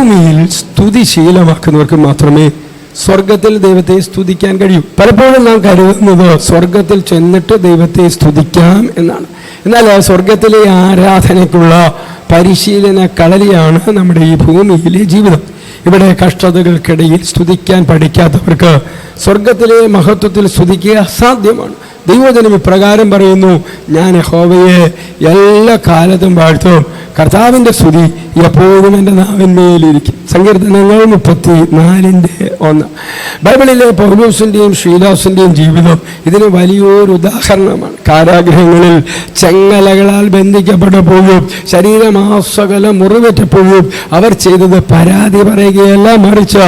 ഭൂമിയിൽ സ്തുതി ശീലമാക്കുന്നവർക്ക് മാത്രമേ സ്വർഗത്തിൽ ദൈവത്തെ സ്തുതിക്കാൻ കഴിയൂ. പലപ്പോഴും നാം കരുതുന്നത് സ്വർഗത്തിൽ ചെന്നിട്ട് ദൈവത്തെ സ്തുതിക്കാം എന്നാണ്. എന്നാൽ സ്വർഗത്തിലെ ആരാധനയ്ക്കുള്ള പരിശീലന കളരിയാണ് നമ്മുടെ ഈ ഭൂമിയിലെ ജീവിതം. ഇവിടെ കഷ്ടതകൾക്കിടയിൽ സ്തുതിക്കാൻ പഠിക്കാത്തവർക്ക് സ്വർഗത്തിലെ മഹത്വത്തിൽ സ്തുതിക്കുക അസാധ്യമാണ്. ദൈവജനം ഇപ്രകാരം പറയുന്നു, ഞാൻ യഹോവയെ എല്ലാ കാലത്തും വാഴ്ത്തും, കർത്താവിൻ്റെ സ്തുതി എപ്പോഴും എൻ്റെ നാവിന്മേലിരിക്കും. സങ്കീർത്തനങ്ങൾ 34:1. ബൈബിളിലെ പൗലോസിൻ്റെയും ശ്രീദാസിൻ്റെയും ജീവിതം ഇതിന് വലിയൊരു ഉദാഹരണമാണ്. കാരാഗൃഹങ്ങളിൽ ചെങ്ങലകളാൽ ബന്ധിക്കപ്പെട്ടപ്പോഴും ശരീരമാസകലം മുറിവേറ്റപ്പോഴും അവർ ചെയ്തത് പരാതി പറയുകയല്ല, മറിച്ച്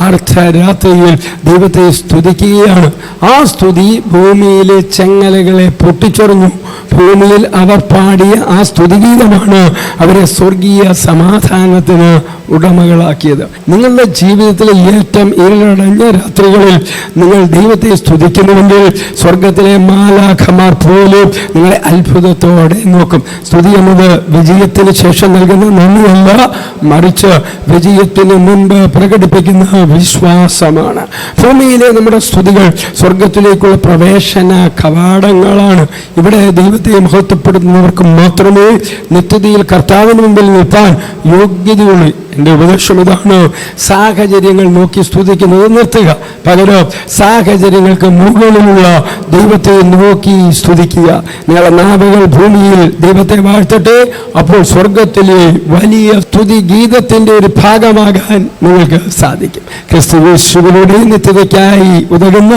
അർദ്ധരാത്രിയിൽ ദൈവത്തെ സ്തുതിക്കുകയാണ്. ആ സ്തുതി ഭൂമിയിലെ ചെങ്ങലകളെ പൊട്ടിച്ചൊറിഞ്ഞു. ഭൂമിയിൽ അവർ പാടിയ ആ സ്തുതിഗീതമാണ് അവരെ സ്വർഗീയ സമാധാനത്തിന് ഉടമകളാക്കിയത്. നിങ്ങളുടെ ജീവിതത്തിലെ ഏറ്റവും ഇരുളടഞ്ഞ രാത്രികളിൽ നിങ്ങൾ ദൈവത്തെ സ്തുതിക്കുന്നുവെങ്കിൽ സ്വർഗത്തിലെ മാലാഖമാർ പോലും നിങ്ങളെ അത്ഭുതത്തോടെ നോക്കും. സ്തുതി എന്നത് വിജയത്തിന് ശേഷം നൽകുന്ന നന്ദിയല്ല, മറിച്ച് വിജയത്തിന് മുൻപ് പ്രകടിപ്പിക്കുന്ന വിശ്വാസമാണ്. ഭൂമിയിലെ നമ്മുടെ സ്തുതികൾ സ്വർഗത്തിലേക്കുള്ള പ്രവേശന കവാടങ്ങളാണ്. ഇവിടെ ദൈവത്തെ മഹത്വപ്പെടുത്തുന്നവർക്ക് മാത്രമേ നിത്യതയിൽ കർത്താവിന് മുമ്പിൽ നിൽക്കാൻ യോഗ്യതയുള്ളൂ. എൻ്റെ ഉപദേശം ഇതാണ്: സാഹചര്യങ്ങൾ നോക്കി സ്തുതിക്കുന്നത് നിർത്തുക. പകരം സാഹചര്യങ്ങൾക്ക് മുകളിലുള്ള ദൈവത്തെ നോക്കി സ്തുതിക്കുക. നിങ്ങളുടെ നാവുകൾ ഭൂമിയിൽ ദൈവത്തെ വാഴ്ത്തട്ടെ. അപ്പോൾ സ്വർഗത്തിലെ വലിയ സ്തുതി ഗീതത്തിൻ്റെ ഒരു ഭാഗമാകാൻ നിങ്ങൾക്ക് സാധിക്കും. ക്രിസ്തുയേശുവിലൂടെ നിത്യതയ്ക്കായി ഉതകുന്ന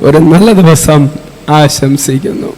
ഒരു നല്ല ദിവസം ആശംസിക്കുന്നു.